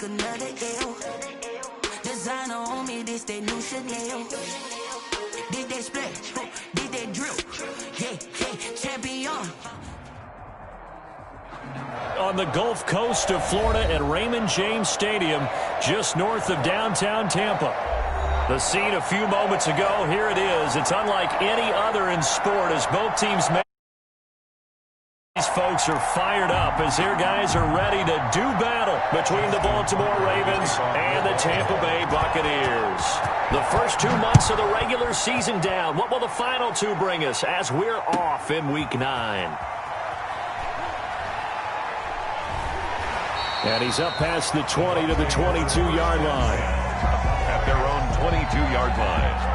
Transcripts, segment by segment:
another L. Designer on me, this that new Chanel. Did they splash? Did they drill? Yeah, yeah, champion. On the Gulf Coast of Florida at Raymond James Stadium, just north of downtown Tampa. The scene a few moments ago, here it is. It's unlike any other in sport as both teams make. These folks are fired up as their guys are ready to do battle between the Baltimore Ravens and the Tampa Bay Buccaneers. The first 2 months of the regular season down. What will the final two bring us as we're off in Week 9? And he's up past the 20 to the 22-yard line. At their own 22-yard line.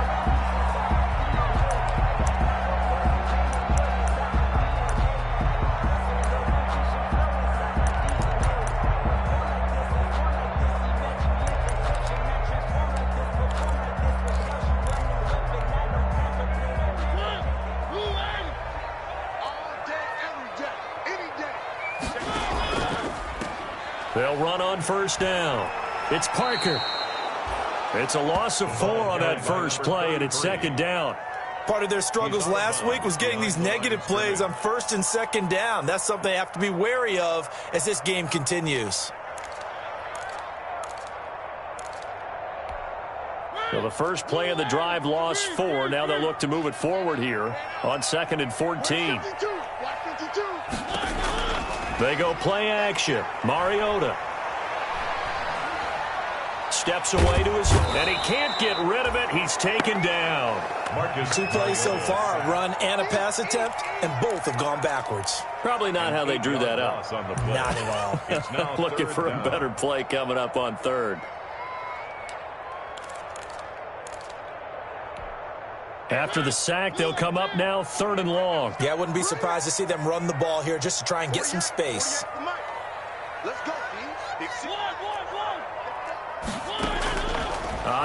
They'll run on first down. It's Parker. It's a loss of 4 on that first play, and it's second down. Part of their struggles last week was getting these negative plays on first and second down. That's something they have to be wary of as this game continues. So the first play of the drive lost 4. Now they'll look to move it forward here on 2nd and 14. They go play action. Mariota steps away to his, and he can't get rid of it. He's taken down. 2 plays so far, a run and a pass attempt, and both have gone backwards. Probably not how they drew that up. Not at all. Looking for a better play coming up on 3rd. After the sack, they'll come up now 3rd and long. Yeah, I wouldn't be surprised to see them run the ball here just to try and get some space.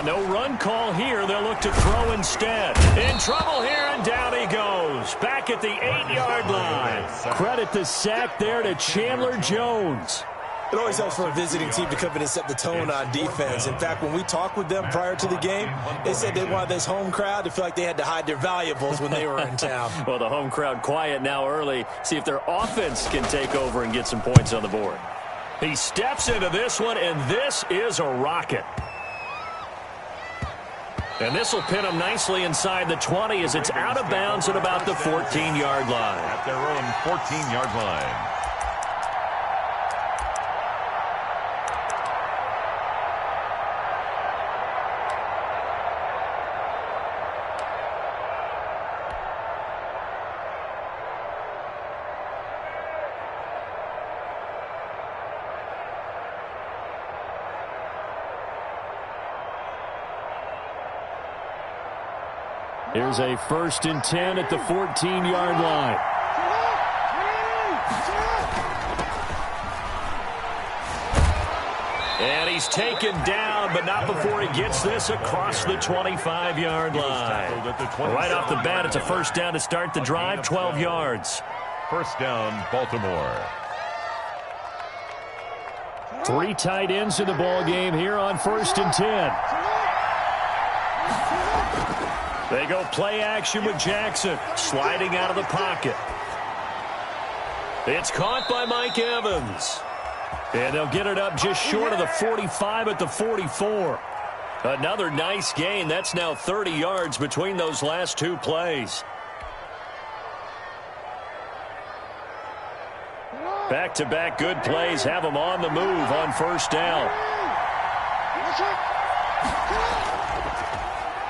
No run call here. They'll look to throw instead. In trouble here, and down he goes. Back at the 8-yard line. Credit the sack there to Chandler Jones. It always helps for a visiting team to come in and set the tone on defense. In fact, when we talked with them prior to the game, they said they wanted this home crowd to feel like they had to hide their valuables when they were in town. Well, the home crowd quiet now early. See if their offense can take over and get some points on the board. He steps into this one, and this is a rocket. And this will pin him nicely inside the 20 as it's out of bounds at about the 14-yard line. At their own 14-yard line. Here's a 1st and 10 at the 14-yard line. And he's taken down, but not before he gets this across the 25-yard line. Right off the bat, it's a 1st down to start the drive, 12 yards. 1st down, Baltimore. 3 tight ends in the ball game here on 1st and 10. They go play action with Jackson, sliding out of the pocket. It's caught by Mike Evans. And they'll get it up just short of the 45 at the 44. Another nice gain. That's now 30 yards between those last 2 plays. Back-to-back good plays have them on the move on 1st down.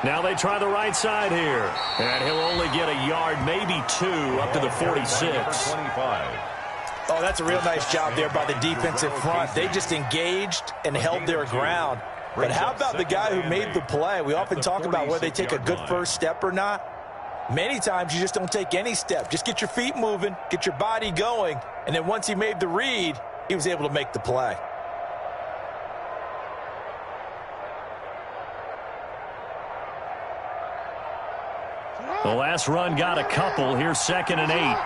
Now they try the right side here. And he'll only get a yard, maybe 2, up to the 46. Oh, that's a real nice job there by the defensive front. They just engaged and held their ground. But how about the guy who made the play? We often talk about whether they take a good first step or not. Many times you just don't take any step. Just get your feet moving, get your body going, and then once he made the read, he was able to make the play. The last run got a couple. Here's 2nd and 8.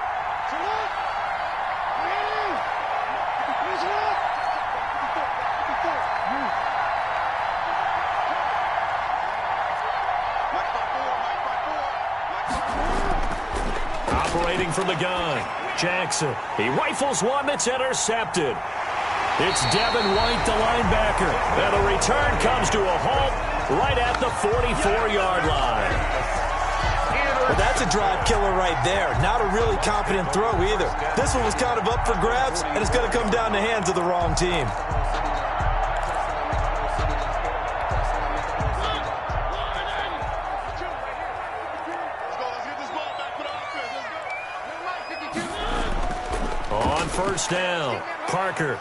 Looking from the gun. Jackson. He rifles one that's intercepted. It's Devin White, the linebacker. And the return comes to a halt right at the 44-yard line. Well, that's a drive killer right there. Not a really confident throw either. This one was kind of up for grabs, and it's going to come down the hands of the wrong team. On first down, Parker.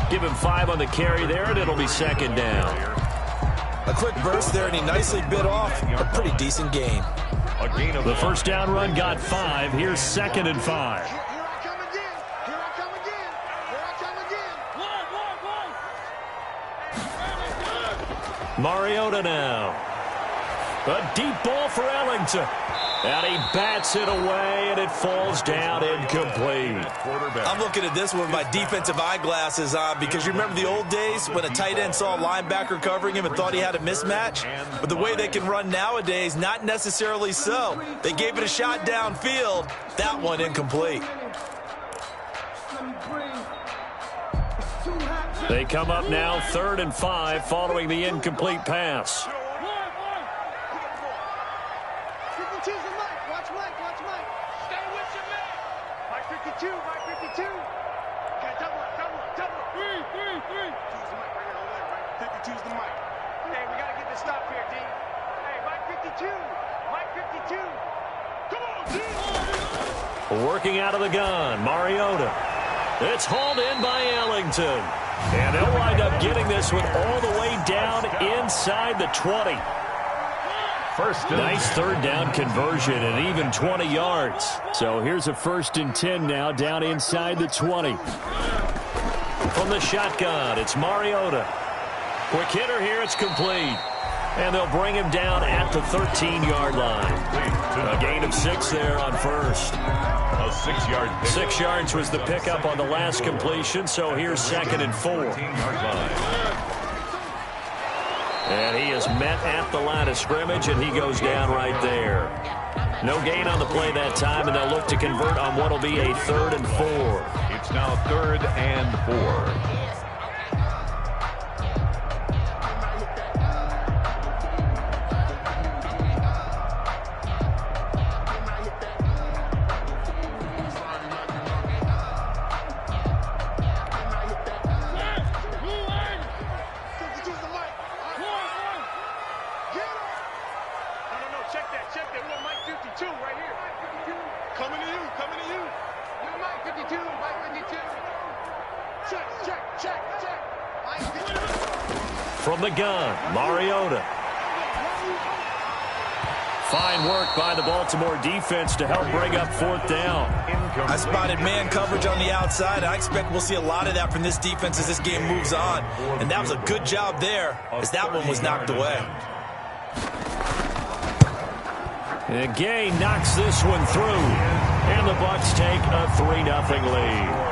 Give him 5 on the carry there, and it'll be second down. A quick burst there, and he nicely bit off a pretty decent gain. The first down run got 5. Here's 2nd and 5. Mariota now. A deep ball for Ellington. And he bats it away, and it falls down incomplete. I'm looking at this with my defensive eyeglasses on because you remember the old days when a tight end saw a linebacker covering him and thought he had a mismatch? But the way they can run nowadays, not necessarily so. They gave it a shot downfield. That one incomplete. They come up now 3rd and 5 following the incomplete pass. Working out of the gun, Mariota. It's hauled in by Ellington. And they'll wind up getting this one all the way down inside the 20. Nice 3rd down conversion and even 20 yards. So here's a 1st and 10 now down inside the 20. From the shotgun, it's Mariota. Quick hitter here, it's complete. And they'll bring him down at the 13-yard line. A gain of 6 there on first. A 6-yard pick. 6 yards was the pickup on the last completion, so here's 2nd and 4. And he is met at the line of scrimmage, and he goes down right there. No gain on the play that time, and they'll look to convert on what will be a 3rd and 4. It's now 3rd and 4. From the gun, Mariota. Fine work by the Baltimore defense to help bring up 4th down. I spotted man coverage on the outside. I expect we'll see a lot of that from this defense as this game moves on. And that was a good job there as that one was knocked away. And Gay knocks this one through. And the Bucs take a 3-0 lead.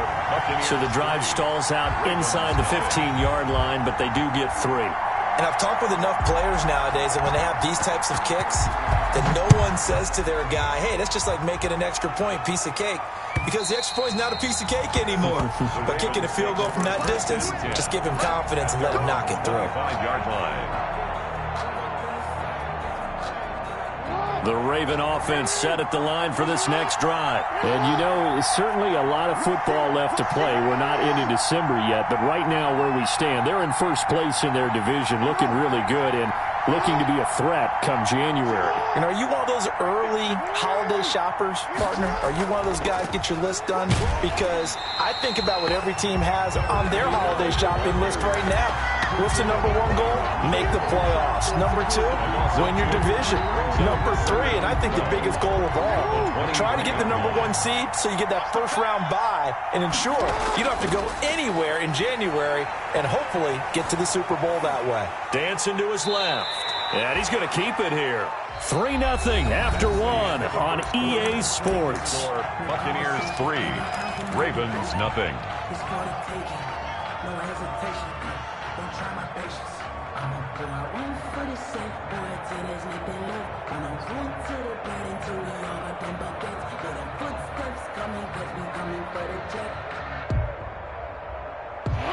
So the drive stalls out inside the 15-yard line, but they do get 3. And I've talked with enough players nowadays, and when they have these types of kicks, that no one says to their guy, hey, that's just like making an extra point, piece of cake. Because the extra point is not a piece of cake anymore. But kicking a field goal from that distance, just give him confidence and let him knock it through. 5-yard line. The Raven offense set at the line for this next drive. And, you know, certainly a lot of football left to play. We're not into December yet, but right now where we stand, they're in first place in their division, looking really good and looking to be a threat come January. And are you one of those early holiday shoppers, partner? Are you one of those guys get your list done? Because I think about what every team has on their holiday shopping list right now. What's the number 1 goal? Make the playoffs. Number 2, win your division. Number 3, and I think the biggest goal of all, try to get the number 1 seed so you get that first-round bye and ensure you don't have to go anywhere in January and hopefully get to the Super Bowl that way. Dancing to his left. And he's going to keep it here. 3-0 after 1 on EA Sports. Buccaneers 3, Ravens 0.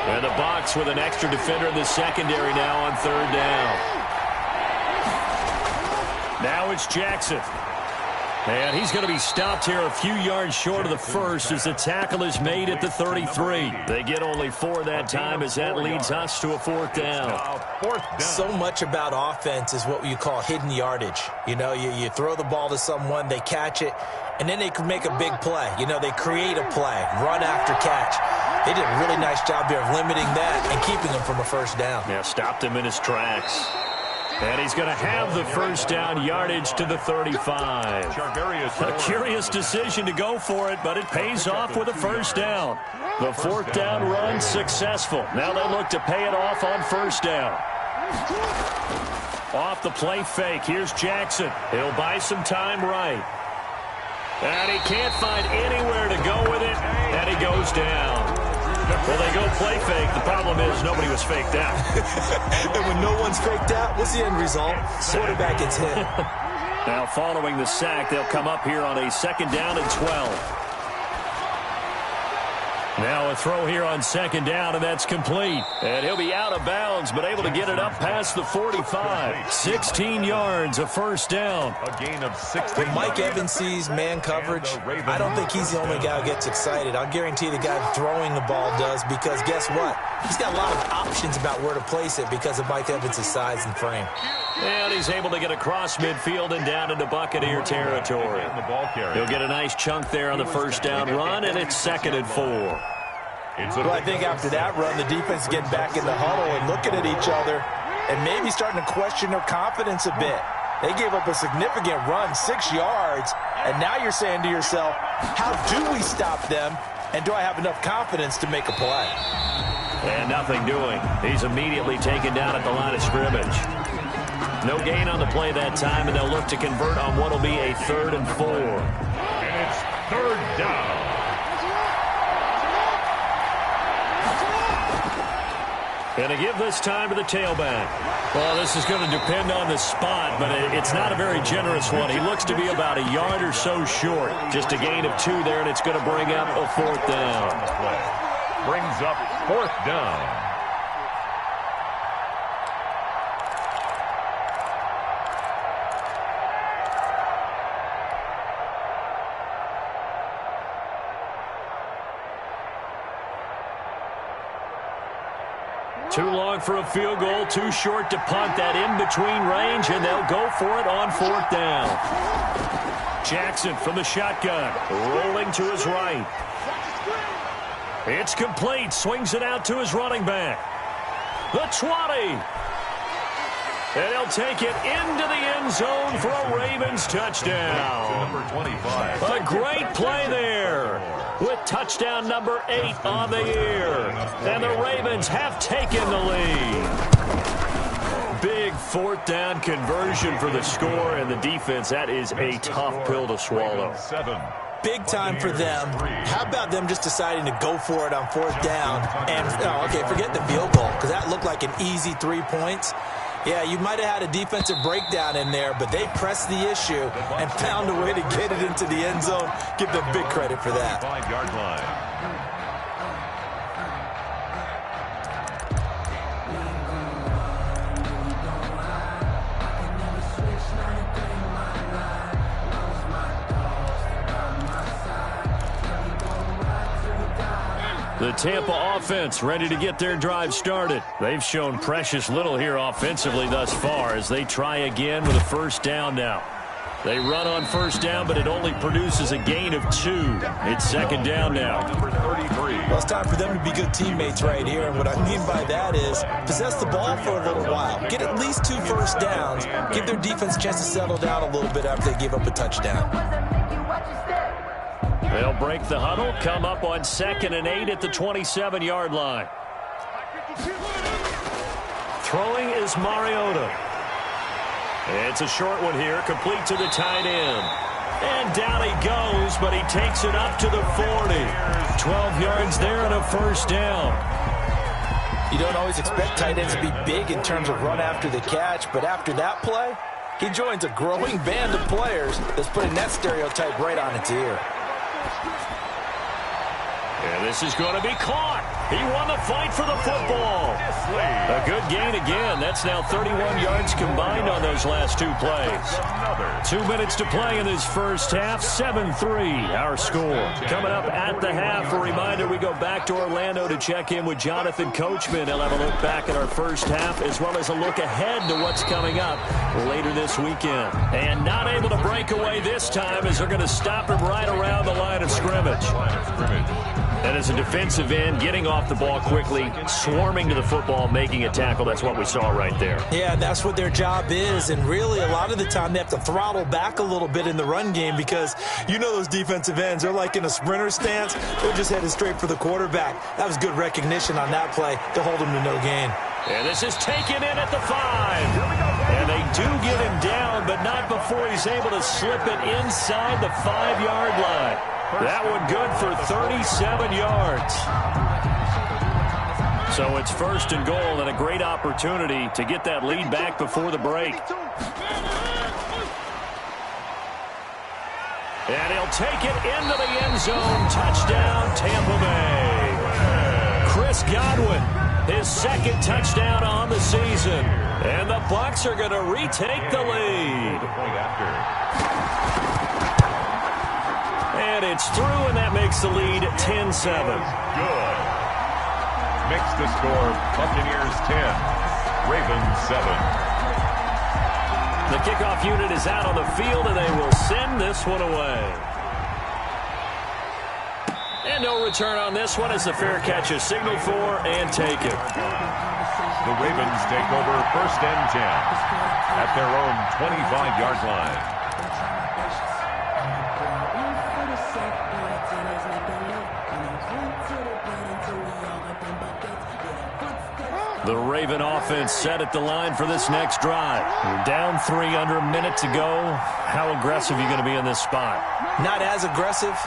And the box with an extra defender in the secondary now on third down. Now it's Jackson. And he's going to be stopped here a few yards short of the first as the tackle is made at the 33. They get only 4 that time as that leads us to a fourth down. So much about offense is what you call hidden yardage. You know, you throw the ball to someone, they catch it, and then they can make a big play. You know, they create a play, run after catch. They did a really nice job there of limiting that and keeping him from a first down. Yeah, stopped him in his tracks. And he's going to have the first down yardage to the 35. A curious decision to go for it, but it pays off with a first down. The fourth down run successful. Now they look to pay it off on first down. Off the play fake. Here's Jackson. He'll buy some time right. And he can't find anywhere to go with it, and he goes down. Well, they go play fake. The problem is nobody was faked out. And when no one's faked out, what's the end result? Quarterback gets hit. Now following the sack, they'll come up here on a second down and 12. Now a throw here on second down, and that's complete. And he'll be out of bounds, but able to get it up past the 45. 16 yards, a first down. A gain of 6. When Mike Evans sees man coverage, I don't think he's the only guy who gets excited. I'll guarantee the guy throwing the ball does, because guess what? He's got a lot of options about where to place it because of Mike Evans' size and frame. And he's able to get across midfield and down into Buccaneer territory. He'll get a nice chunk there on the first down run, and it's 2nd and 4. Well, I think after that run, the defense is getting back in the huddle and looking at each other and maybe starting to question their confidence a bit. They gave up a significant run, 6 yards, and now you're saying to yourself, how do we stop them, and do I have enough confidence to make a play? And nothing doing. He's immediately taken down at the line of scrimmage. No gain on the play that time, and they'll look to convert on what will be a 3rd and 4. And it's 3rd down. And to give this time to the tailback. Well, this is going to depend on the spot, but it's not a very generous one. He looks to be about a yard or so short. Just a gain of 2 there, and it's going to bring up a 4th down. Brings up 4th down. Too long for a field goal, too short to punt. That in-between range, and they'll go for it on 4th down. Jackson from the shotgun, rolling to his right. It's complete, swings it out to his running back. The 20. And he'll take it into the end zone for a Ravens touchdown. Number 25. A great play there with touchdown number 8 on the year. And the Ravens have taken the lead. Big 4th down conversion for the score, and the defense, that is a tough pill to swallow. 7. Big time for them. How about them just deciding to go for it on 4th down? And, forget the field goal, because that looked like an easy 3 points. Yeah, you might have had a defensive breakdown in there, but they pressed the issue and found a way to get it into the end zone. Give them big credit for that. 5-yard line. The Tampa offense ready to get their drive started. They've shown precious little here offensively thus far as they try again with a first down now. They run on first down, but it only produces a gain of 2. It's 2nd down now. Number 33. Well, it's time for them to be good teammates right here. And what I mean by that is possess the ball for a little while. Get at least 2 first downs. Give their defense a chance to settle down a little bit after they give up a touchdown. They'll break the huddle, come up on 2nd and 8 at the 27-yard line. Throwing is Mariota. It's a short one here, complete to the tight end. And down he goes, but he takes it up to the 40. 12 yards there and a first down. You don't always expect tight ends to be big in terms of run after the catch, but after that play, he joins a growing band of players that's putting that stereotype right on its ear. And this is going to be caught. He won the fight for the football. A good gain again. That's now 31 yards combined on those last two plays. 2 minutes to play in this first half. 7-3 our score. Coming up at the half, a reminder we go back to Orlando to check in with Jonathan Coachman. He'll have a look back at our first half as well as a look ahead to what's coming up later this weekend. And not able to break away this time as they're going to stop him right around the line of scrimmage. And as a defensive end, getting off the ball quickly, swarming to the football, making a tackle. That's what we saw right there. Yeah, that's what their job is. And really, a lot of the time, they have to throttle back a little bit in the run game because you know those defensive ends, they're like in a sprinter stance. They're just headed straight for the quarterback. That was good recognition on that play to hold him to no gain. And this is taken in at the 5. And they do get him down, but not before he's able to slip it inside the 5-yard line. That one good for 37 yards. So it's first and goal and a great opportunity to get that lead back before the break. And he'll take it into the end zone. Touchdown, Tampa Bay. Chris Godwin, his second touchdown on the season. And the Bucs are going to retake the lead. And it's through, and that makes the lead 10-7. Good. Makes the score Buccaneers 10, Ravens 7. The kickoff unit is out on the field, and they will send this one away. And no return on this one as the fair catch is signaled for and taken. The Ravens take over first and 10 at their own 25-yard line. The Raven offense set at the line for this next drive. We're down 3 under a minute to go. How aggressive are you going to be in this spot? Not as aggressive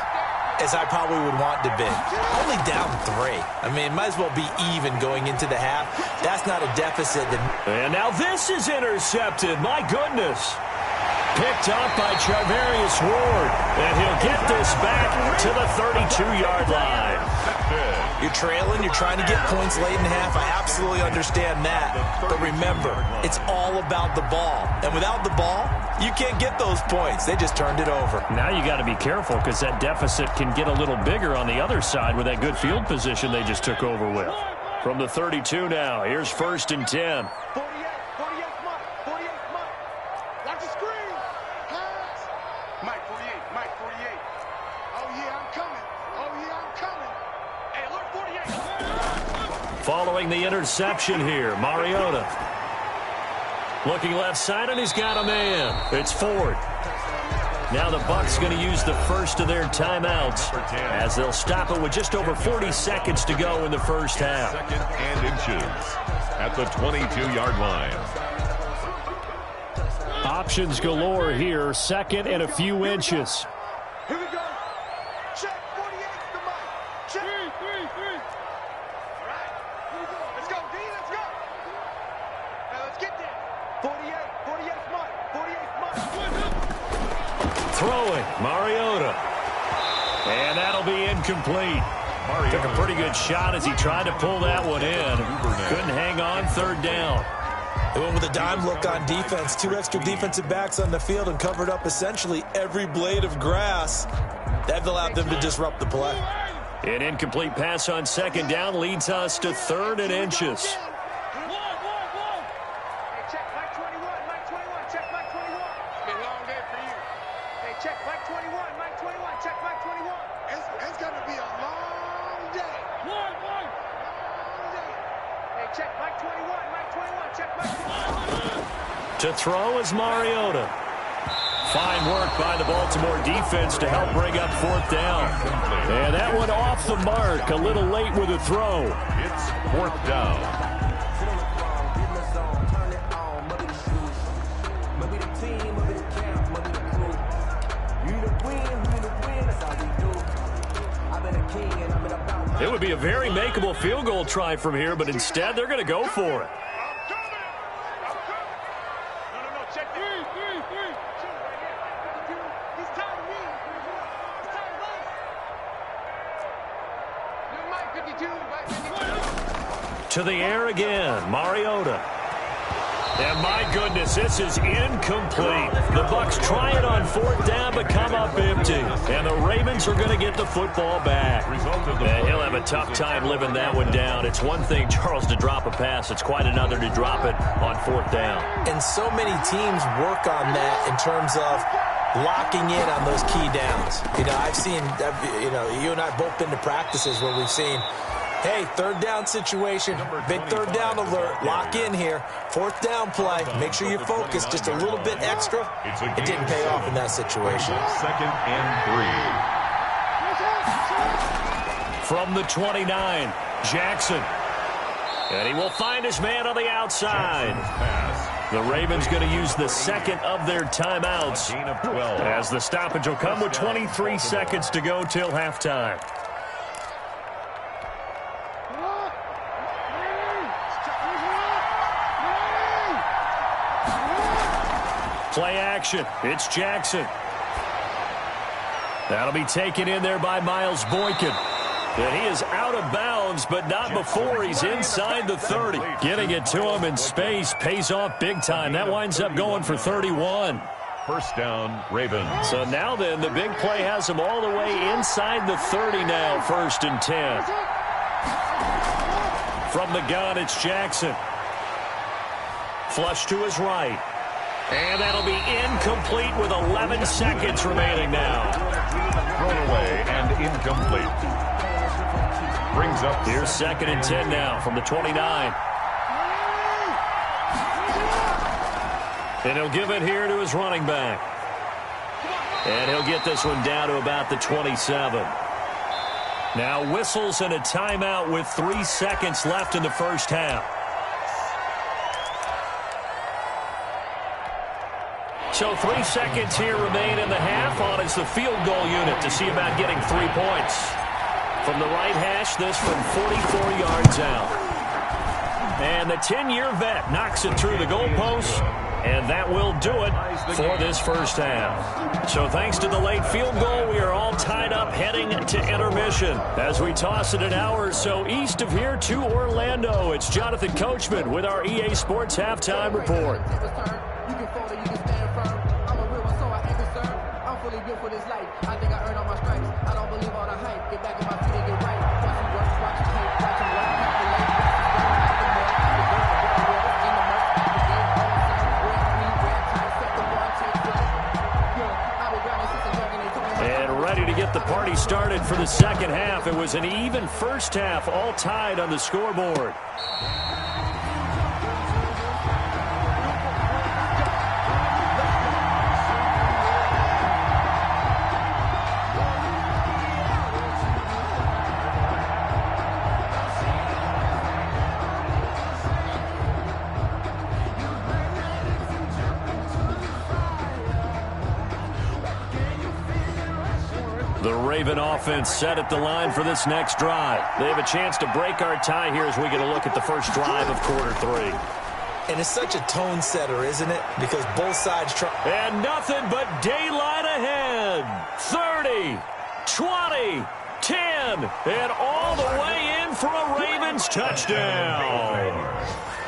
as I probably would want to be. Only down 3. I mean, it might as well be even going into the half. That's not a deficit. And now this is intercepted. My goodness. Picked up by Charvarius Ward. And he'll get this back to the 32-yard line. You're trailing, you're trying to get points late in the half. I absolutely understand that. But remember, it's all about the ball. And without the ball, you can't get those points. They just turned it over. Now you got to be careful because that deficit can get a little bigger on the other side with that good field position they just took over with. From the 32 now, here's first and 10. 48, Mike. Watch the screen. Pass. Mike, 48. Oh, yeah, I'm coming. Hey, look, 48. Following the interception here, Mariota. Looking left side, and he's got a man. It's Ford. Now the Bucs going to use the first of their timeouts as they'll stop it with just over 40 seconds to go in the first half. Second and inches at the 22-yard line. Options galore here. Second and a few inches. Here we go. Check 48 to Mike. Check. 3. All right. Here we go. Let's go, D. Let's go. Now let's get there. 48's Mike. 48's Mike. Throwing, Mariota. And that'll be incomplete. Took a pretty good shot as he tried to pull that one in. Couldn't hang on, third down. They went with a dime look on defense. 2 extra defensive backs on the field and covered up essentially every blade of grass. That allowed them to disrupt the play. An incomplete pass on second down leads us to third and inches. Hey, check Mike 21. Check Mike 21. It's been a long day for you. Hey, check Mike 21. Check Mike 21. It's going to be a long day. Long day. Hey, check Mike 21. Check Mike 21. To throw is Mariota. Fine work by the Baltimore defense to help bring up fourth down. And that one off the mark, a little late with a throw. It's fourth down. It would be a very makeable field goal try from here, but instead they're going to go for it. To the air again, Mariota. And my goodness, this is incomplete. The Bucs try it on fourth down, but come up empty. And the Ravens are going to get the football back. He'll have a tough time living that one down. It's one thing, Charles, to drop a pass. It's quite another to drop it on fourth down. And so many teams work on that in terms of locking in on those key downs. I've seen, you and I both been to practices where we've seen, hey, third down situation, big third down alert, lock in here, fourth down play, make sure you focus just a little bit extra. It didn't pay off in that situation. 2nd and 3. From the 29, Jackson. And he will find his man on the outside. The Ravens going to use the second of their timeouts as the stoppage will come with 23 seconds to go till halftime. Play action. It's Jackson. That'll be taken in there by Miles Boykin. And he is out of bounds, but not before he's inside the 30. Getting it to him in space pays off big time. That winds up going for 31. First down, Ravens. So now then, the big play has him all the way inside the 30 now, 1st and 10. From the gun, it's Jackson. Flush to his right. And that'll be incomplete with 11 seconds remaining now. Thrown away and incomplete. Brings up. Here's 2nd and 10 now from the 29. And he'll give it here to his running back. And he'll get this one down to about the 27. Now whistles and a timeout with 3 seconds left in the first half. So 3 seconds here remain in the half on as the field goal unit to see about getting 3 points. From the right hash, this from 44 yards out. And the 10-year vet knocks it through the goalpost, and that will do it for this first half. So thanks to the late field goal, we are all tied up heading to intermission. As we toss it an hour or so east of here to Orlando, it's Jonathan Coachman with our EA Sports Halftime Report. For this life, I think I earned all my stripes. I don't believe all the hype. Get back on my feet and get right. Watch me work, watch me hate, watch me work, calculate, and ready to get the party started for the second half. It was an even first half, all tied on the scoreboard. The Raven offense set at the line for this next drive. They have a chance to break our tie here as we get a look at the first drive of quarter 3. And it's such a tone setter, isn't it? Because both sides try. And nothing but daylight ahead. 30, 20, 10, and all the way in for a Ravens touchdown.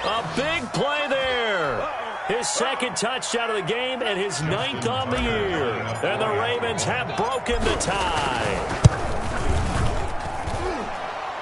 A big play there. His second touchdown of the game and his 9th on the year. And the Ravens have broken the tie.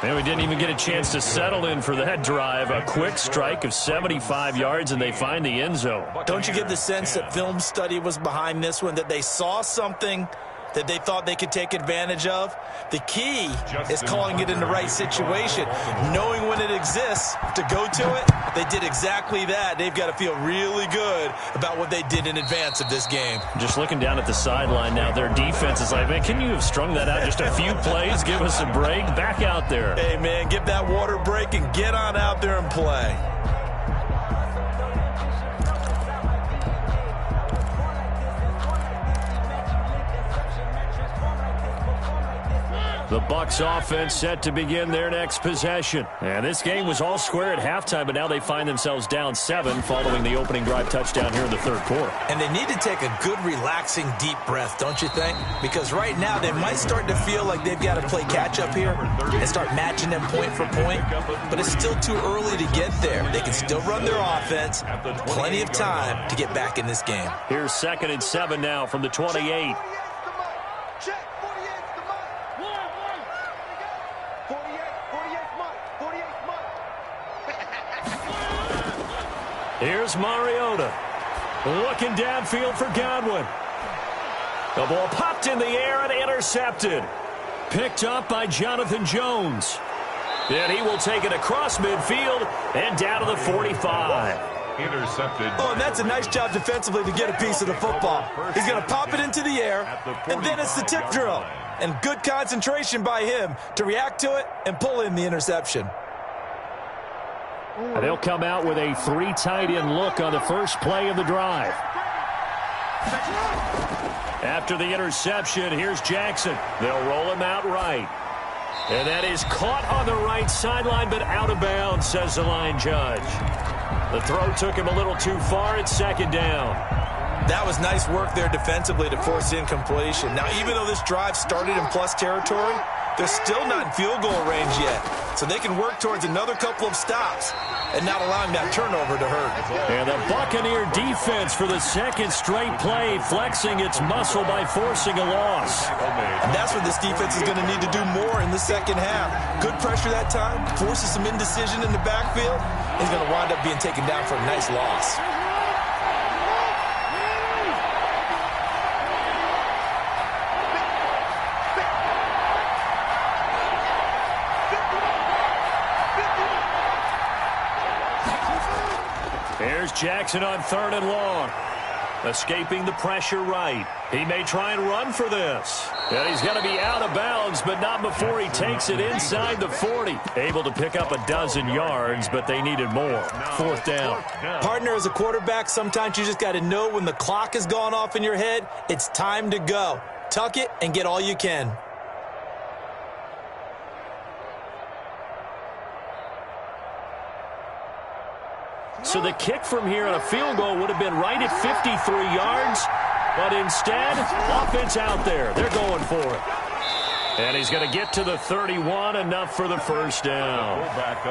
And we didn't even get a chance to settle in for that drive. A quick strike of 75 yards, and they find the end zone. Don't you get the sense that film study was behind this one, that they saw something that they thought they could take advantage of? The key is calling it in the right situation, knowing when it exists to go to it. They did exactly that. They've got to feel really good about what they did in advance of this game. Just looking down at the sideline now, their defense is like, man, can you have strung that out just a few plays? Give us a break. Back out there. Hey, man, give that water break and get on out there and play. The Bucs offense set to begin their next possession. And this game was all square at halftime, but now they find themselves down 7 following the opening drive touchdown here in the third quarter. And they need to take a good, relaxing, deep breath, don't you think? Because right now they might start to feel like they've got to play catch-up here and start matching them point for point. But it's still too early to get there. They can still run their offense. Plenty of time to get back in this game. Here's 2nd and 7 now from the 28. Here's Mariota. Looking downfield for Godwin. The ball popped in the air and intercepted. Picked up by Jonathan Jones. And he will take it across midfield and down to the 45. Intercepted. Oh, and that's a nice job defensively to get a piece of the football. He's going to pop it into the air, and then it's the tip drill. And good concentration by him to react to it and pull in the interception. They'll come out with a 3 tight end look on the first play of the drive. After the interception, here's Jackson. They'll roll him out right. And that is caught on the right sideline, but out of bounds, says the line judge. The throw took him a little too far at 2nd down. That was nice work there defensively to force incompletion. Now, even though this drive started in plus territory, they're still not in field goal range yet. So they can work towards another couple of stops and not allowing that turnover to hurt. And the Buccaneer defense for the 2nd straight play, flexing its muscle by forcing a loss. And that's what this defense is going to need to do more in the second half. Good pressure that time, forces some indecision in the backfield. He's going to wind up being taken down for a nice loss. Here's Jackson on 3rd and long. Escaping the pressure right. He may try and run for this. And he's going to be out of bounds, but not before he takes it inside the 40. Able to pick up a dozen yards, but they needed more. 4th down. Partner, as a quarterback, sometimes you just got to know when the clock has gone off in your head, it's time to go. Tuck it and get all you can. So the kick from here on a field goal would have been right at 53 yards, but instead, offense out there. They're going for it. And he's going to get to the 31, enough for the first down.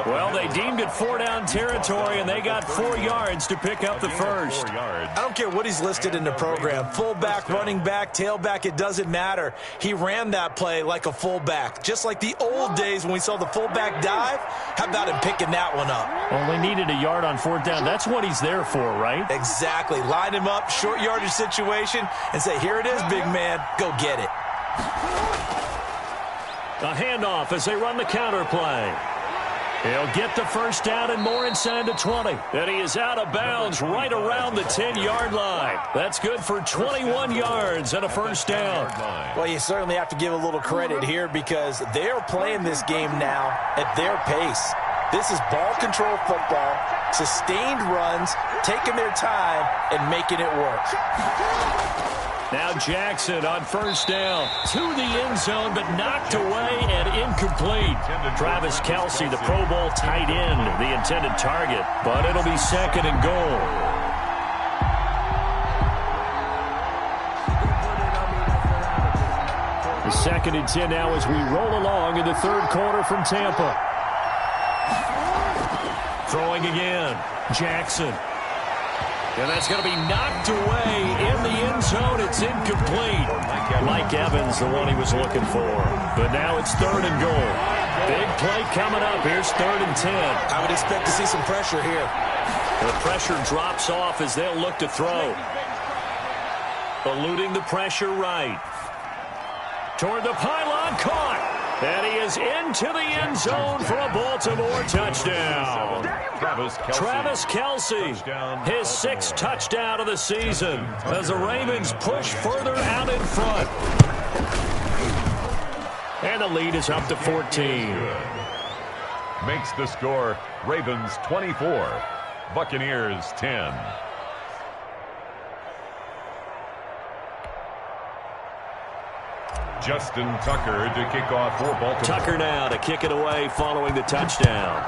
Well, they deemed it 4-down territory, and they got 4 yards to pick up the first. I don't care what he's listed in the program. Fullback, running back, tailback, it doesn't matter. He ran that play like a fullback, just like the old days when we saw the fullback dive. How about him picking that one up? Only needed a yard on 4th down. That's what he's there for, right? Exactly. Line him up, short yardage situation, and say, here it is, big man. Go get it. A handoff as they run the counter play. He'll get the first down and more inside the 20. And he is out of bounds right around the 10-yard line. That's good for 21 yards and a first down. Well, you certainly have to give a little credit here because they're playing this game now at their pace. This is ball control football, sustained runs, taking their time and making it work. Now Jackson on first down to the end zone, but knocked away and incomplete. Travis Kelce, the Pro Bowl tight end, the intended target, but it'll be 2nd and goal. The 2nd and 10 now as we roll along in the third quarter from Tampa. Throwing again, Jackson. And that's going to be knocked away in the end zone. It's incomplete. Mike Evans, the one he was looking for. But now it's 3rd and goal. Big play coming up. Here's 3rd and 10. I would expect to see some pressure here. The pressure drops off as they'll look to throw. Eluding the pressure right. Toward the pylon, caught. And he is into the end zone for a Baltimore touchdown. Travis Kelce, his 6th touchdown of the season as the Ravens push further out in front. And the lead is up to 14. Makes the score Ravens 24, Buccaneers 10. Justin Tucker to kick off for Baltimore. Tucker now to kick it away following the touchdown.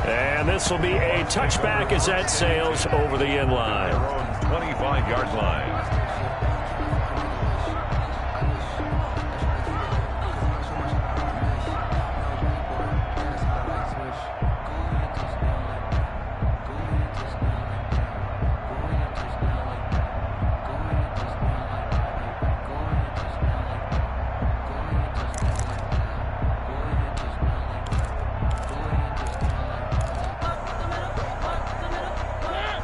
And this will be a touchback as that sails over the end line. Their own 25-yard line.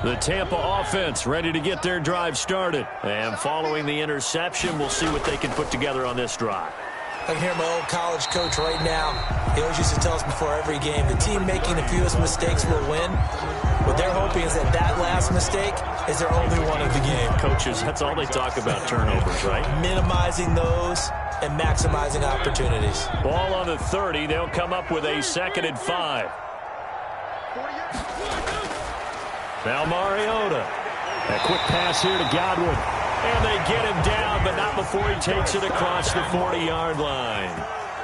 The Tampa offense ready to get their drive started. And following the interception, we'll see what they can put together on this drive. I can hear my old college coach right now. He always used to tell us before every game, the team making the fewest mistakes will win. What they're hoping is that that last mistake is their only one of the game. Coaches, that's all they talk about, turnovers, right? Minimizing those and maximizing opportunities. Ball on the 30. They'll come up with a 2nd and 5. Now Mariota. A quick pass here to Godwin. And they get him down, but not before he takes it across the 40-yard line.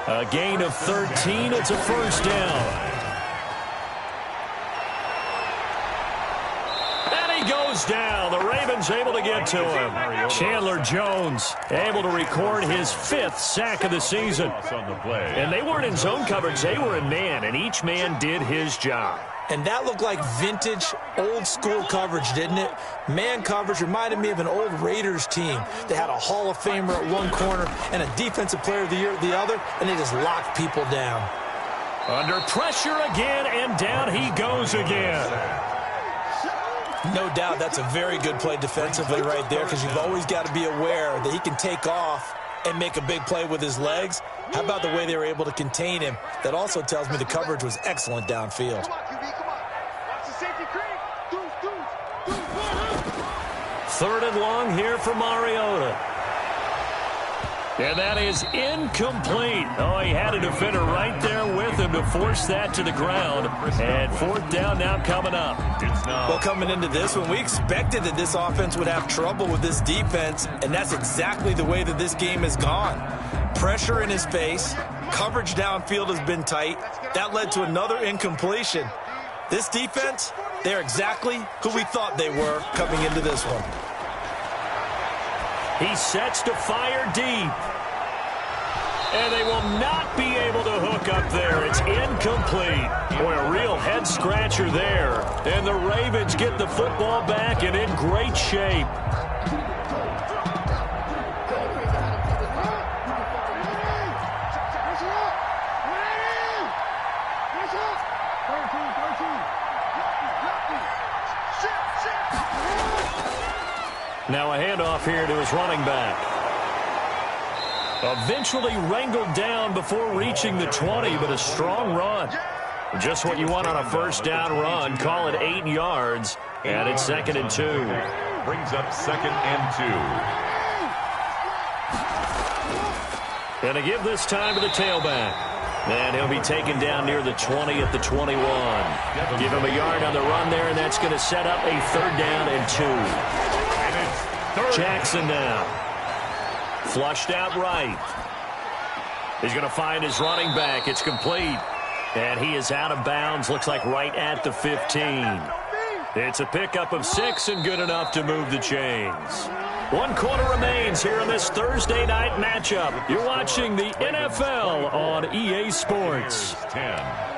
A gain of 13. It's a first down. And he goes down. The Ravens able to get to him. Chandler Jones able to record his 5th sack of the season. And they weren't in zone coverage. They were in man, and each man did his job. And that looked like vintage, old-school coverage, didn't it? Man coverage reminded me of an old Raiders team. They had a Hall of Famer at one corner and a Defensive Player of the Year at the other, and they just locked people down. Under pressure again, and down he goes again. No doubt that's a very good play defensively right there, because you've always got to be aware that he can take off and make a big play with his legs. How about the way they were able to contain him? That also tells me the coverage was excellent downfield. 3rd and long here for Mariota. And that is incomplete. Oh, he had a defender right there with him to force that to the ground. And 4th down now coming up. Well, coming into this one, we expected that this offense would have trouble with this defense, and that's exactly the way that this game has gone. Pressure in his face. Coverage downfield has been tight. That led to another incompletion. This defense, they're exactly who we thought they were coming into this one. He sets to fire deep. And they will not be able to hook up there. It's incomplete. Boy, a real head-scratcher there. And the Ravens get the football back and in great shape. Now a handoff here to his running back. Eventually wrangled down before reaching the 20, but a strong run. Just what you want on a first down run. Call it 8 yards, and it's 2nd and 2. Brings up 2nd and 2. And to give this time to the tailback. And he'll be taken down near the 20 at the 21. Give him a yard on the run there, and that's going to set up a 3rd down and 2. Jackson now. Flushed out right. He's going to find his running back. It's complete. And he is out of bounds. Looks like right at the 15. It's a pickup of 6 and good enough to move the chains. 1 quarter remains here in this Thursday night matchup. You're watching the NFL on EA Sports. 10.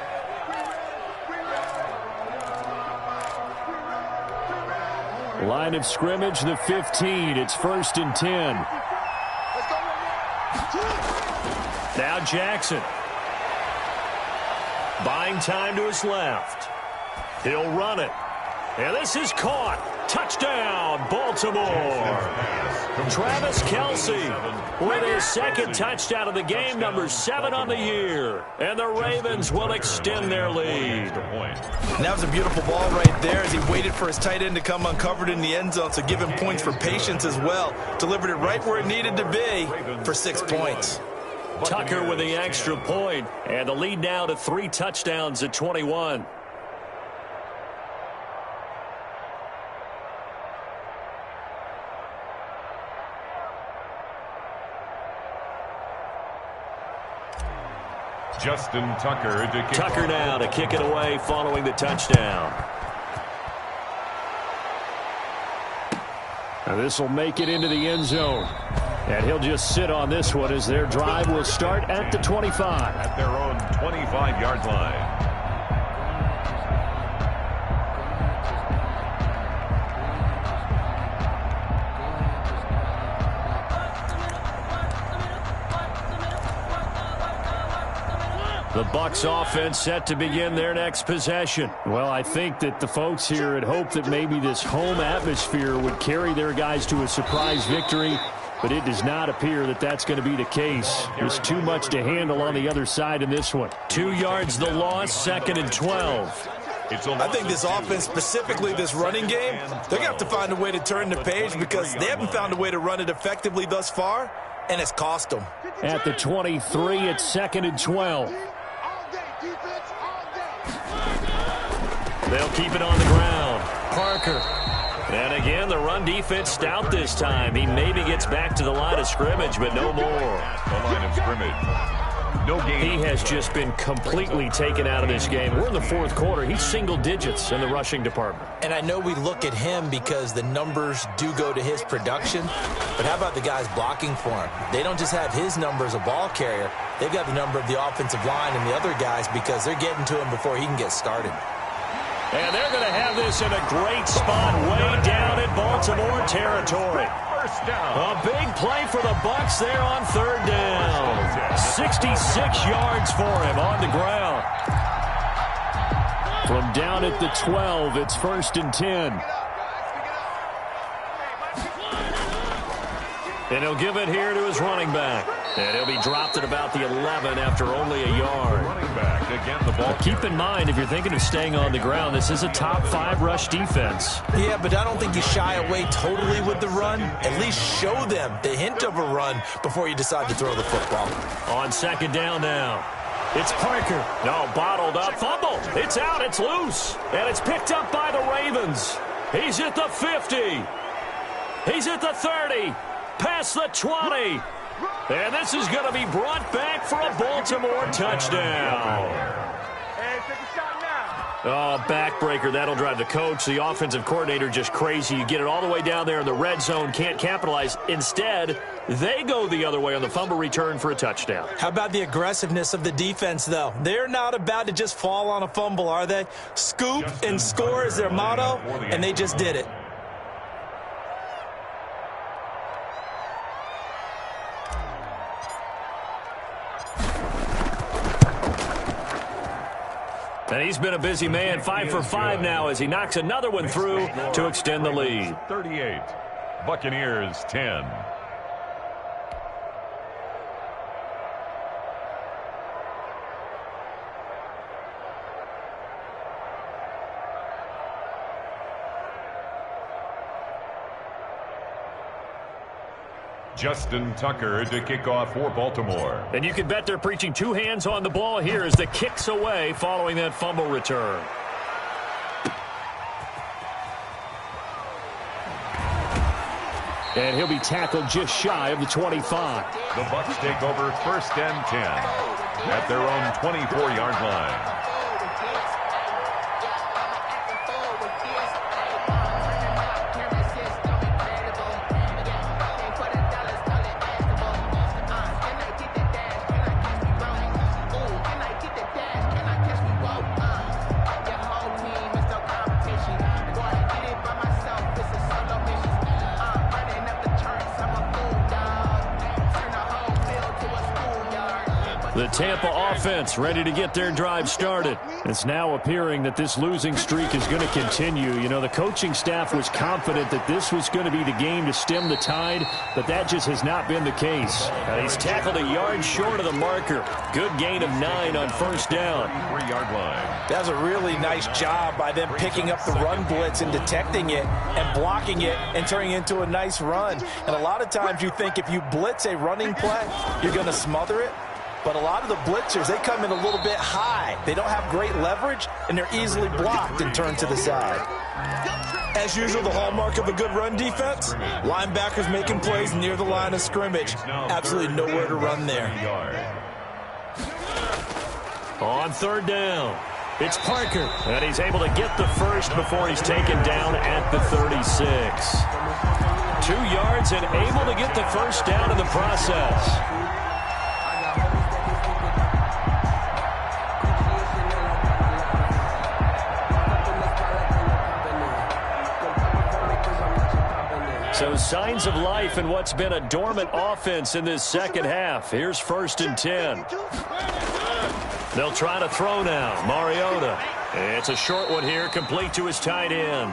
Line of scrimmage, the 15. It's 1st and 10. Now Jackson. Buying time to his left. He'll run it. And this is caught. Touchdown, Baltimore. Travis Kelce with his 2nd touchdown of the game, number 7 on the year. And the Ravens will extend their lead. And that was a beautiful ball right there as he waited for his tight end to come uncovered in the end zone, so give him points for patience as well. Delivered it right where it needed to be for 6 points. Tucker with the extra point, and the lead now to 3 touchdowns at 21. Justin Tucker to kick Tucker off. now to kick it away following the touchdown. Now this will make it into the end zone. And he'll just sit on this one as their drive will start at the 25. At their own 25-yard line. The Bucs offense set to begin their next possession. Well, I think that the folks here had hoped that maybe this home atmosphere would carry their guys to a surprise victory, but it does not appear that that's going to be the case. There's too much to handle on the other side in this one. 2 yards the loss, 2nd and 12. I think this offense, specifically this running game, they're going to have to find a way to turn the page because they haven't found a way to run it effectively thus far, and it's cost them. At the 23, it's 2nd and 12. They'll keep it on the ground. Parker. And again, the run defense stout this time. He maybe gets back to the line of scrimmage, but no more. The line of scrimmage. No game. He has just been completely taken out of this game. We're in the 4th quarter. He's single digits in the rushing department. And I know we look at him because the numbers do go to his production, but how about the guys blocking for him? They don't just have his number as a ball carrier. They've got the number of the offensive line and the other guys because they're getting to him before he can get started. And they're going to have this in a great spot way down in Baltimore territory. First down. A big play for the Bucs there on 3rd down. 66 yards for him on the ground. From down at the 12, it's 1st and 10. And he'll give it here to his running back. And he'll be dropped at about the 11 after only a yard. Running back again, the ball. Keep in mind, if you're thinking of staying on the ground, this is a top 5 rush defense. Yeah, but I don't think you shy away totally with the run. At least show them the hint of a run before you decide to throw the football. On 2nd down now. It's Parker. No, bottled up. Fumble. It's out. It's loose. And it's picked up by the Ravens. He's at the 50. He's at the 30. Past the 20. And this is going to be brought back for a Baltimore touchdown. Hey, take a shot now. Oh, backbreaker. That'll drive the coach, the offensive coordinator, just crazy. You get it all the way down there in the red zone, can't capitalize. Instead, they go the other way on the fumble return for a touchdown. How about the aggressiveness of the defense, though? They're not about to just fall on a fumble, are they? Scoop and score is their motto, and they just did it. And he's been a busy man, 5 for 5 now as he knocks another one through to extend the lead. 38. Buccaneers 10. Justin Tucker to kick off for Baltimore. And you can bet they're preaching 2 hands on the ball here as the kick's away following that fumble return. And he'll be tackled just shy of the 25. The Bucs take over 1st and 10 at their own 24-yard line. The Tampa offense ready to get their drive started. It's now appearing that this losing streak is going to continue. You know, the coaching staff was confident that this was going to be the game to stem the tide, but that just has not been the case. And he's tackled a yard short of the marker. Good gain of 9 on 1st down. 3-yard line. That was a really nice job by them picking up the run blitz and detecting it and blocking it and turning it into a nice run. And a lot of times you think if you blitz a running play, you're going to smother it. But a lot of the blitzers, they come in a little bit high. They don't have great leverage, and they're easily blocked and turned to the side. As usual, the hallmark of a good run defense, linebackers making plays near the line of scrimmage. Absolutely nowhere to run there. On third down, it's Parker. And he's able to get the first before he's taken down at the 36. 2 yards and able to get the first down in the process. So signs of life in what's been a dormant offense in this second half. Here's 1st and 10. They'll try to throw now. Mariota. It's a short one here, complete to his tight end.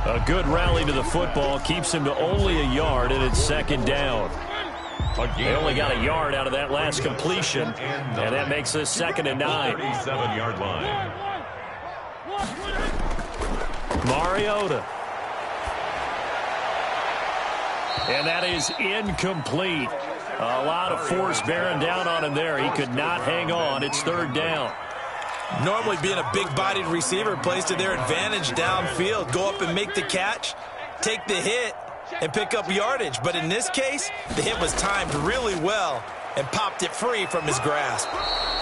A good rally to the football keeps him to only a yard, and it's 2nd down. They only got a yard out of that last completion, and that makes this 2nd and 9. 37-yard line. Mariota. And that is incomplete. A lot of force bearing down on him there. He could not hang on. It's 3rd down. Normally being a big-bodied receiver plays to their advantage downfield. Go up and make the catch, take the hit, and pick up yardage. But in this case, the hit was timed really well and popped it free from his grasp.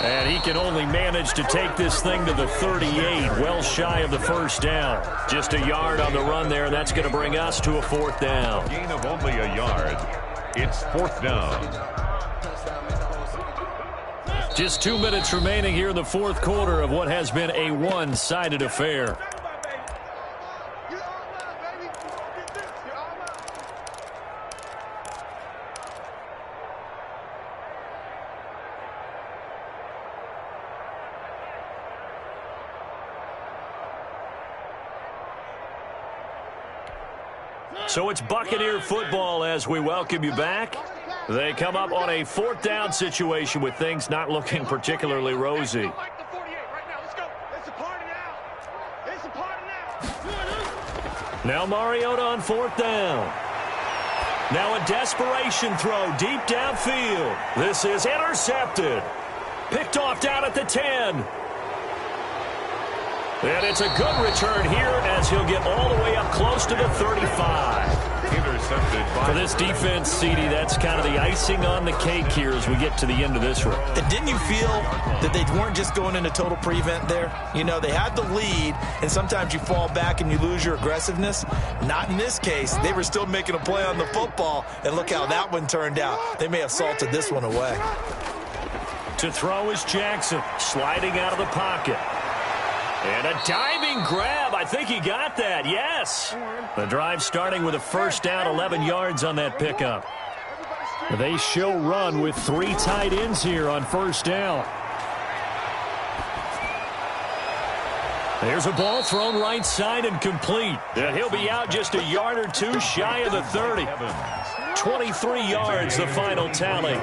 And he can only manage to take this thing to the 38, well shy of the 1st down. Just a yard on the run there, and that's going to bring us to a 4th down. Gain of only a yard. It's 4th down. Just 2 minutes remaining here in the 4th quarter of what has been a one-sided affair. So it's Buccaneer football as we welcome you back. They come up on a 4th down situation with things not looking particularly rosy. Now Mariota on 4th down. Now a desperation throw deep downfield. This is intercepted. Picked off down at the 10. And it's a good return here as he'll get all the way up close to the 35. Intercepted by... For this defense, CD, that's kind of the icing on the cake here as we get to the end of this one. And didn't you feel that they weren't just going into total prevent there? You know, they had the lead, and sometimes you fall back and you lose your aggressiveness. Not in this case. They were still making a play on the football, and look how that one turned out. They may have salted this one away. To throw is Jackson, sliding out of the pocket. And a diving grab. I think he got that. Yes. The drive starting with a 1st down, 11 yards on that pickup. They show run with 3 tight ends here on 1st down. There's a ball thrown right side and complete. And he'll be out just a yard or 2 shy of the 30. 23 yards, the final tally.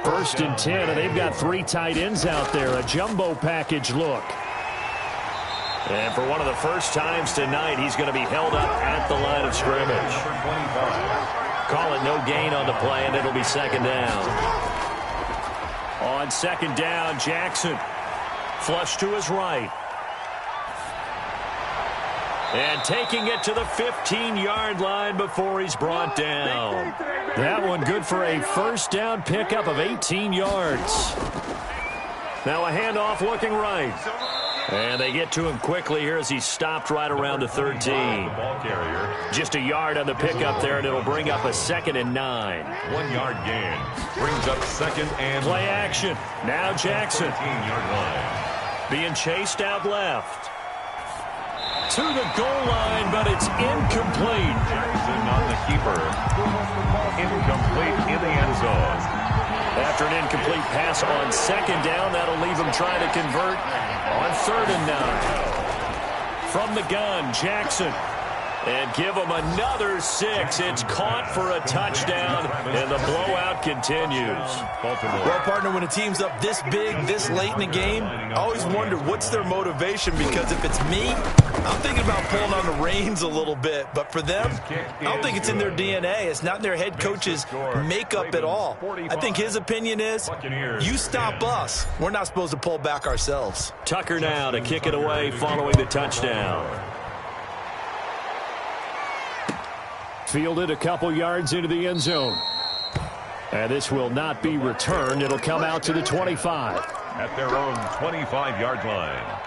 1st and 10, and they've got 3 tight ends out there. A jumbo package look. And for one of the first times tonight, he's going to be held up at the line of scrimmage. Call it no gain on the play, and it'll be 2nd down. On 2nd down, Jackson. Flush to his right. And taking it to the 15-yard line before he's brought down. That one good for a 1st down pickup of 18 yards. Now a handoff looking right. And they get to him quickly here as he's stopped right around the 13. Just a yard on the pickup there, and it'll bring up a 2nd and 9. 1 yard gain. Brings up 2nd and... Play action. Now Jackson. 15-yard line. Being chased out left. To the goal line, but it's incomplete. Jackson on the keeper. Incomplete in the end zone. After an incomplete pass on 2nd down, that'll leave him trying to convert on 3rd and 9. From the gun, Jackson. And give him another 6. It's caught for a touchdown, and the blowout continues. Well, partner, when a team's up this big, this late in the game, I always wonder what's their motivation, because if it's me, I'm thinking about pulling on the reins a little bit. But for them, I don't think it's in their DNA. It's not in their head coach's makeup at all. I think his opinion is, you stop us, we're not supposed to pull back ourselves. Tucker now to kick it away following the touchdown. Fielded a couple yards into the end zone. And this will not be returned. It'll come out to the 25. at their own 25-yard line.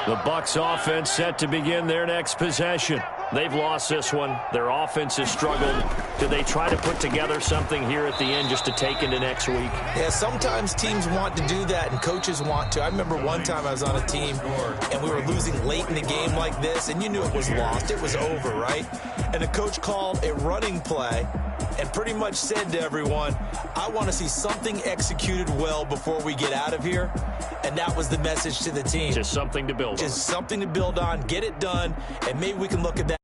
The Bucs offense set to begin their next possession. They've lost this one. Their offense has struggled. Do they try to put together something here at the end just to take into next week? Yeah, sometimes teams want to do that and coaches want to. I remember one time I was on a team and we were losing late in the game like this, and you knew it was lost. It was over, right? And the coach called a running play and pretty much said to everyone, I want to see something executed well before we get out of here. And that was the message to the team. Just something to build on. Just something to build on, get it done, and maybe we can look at that.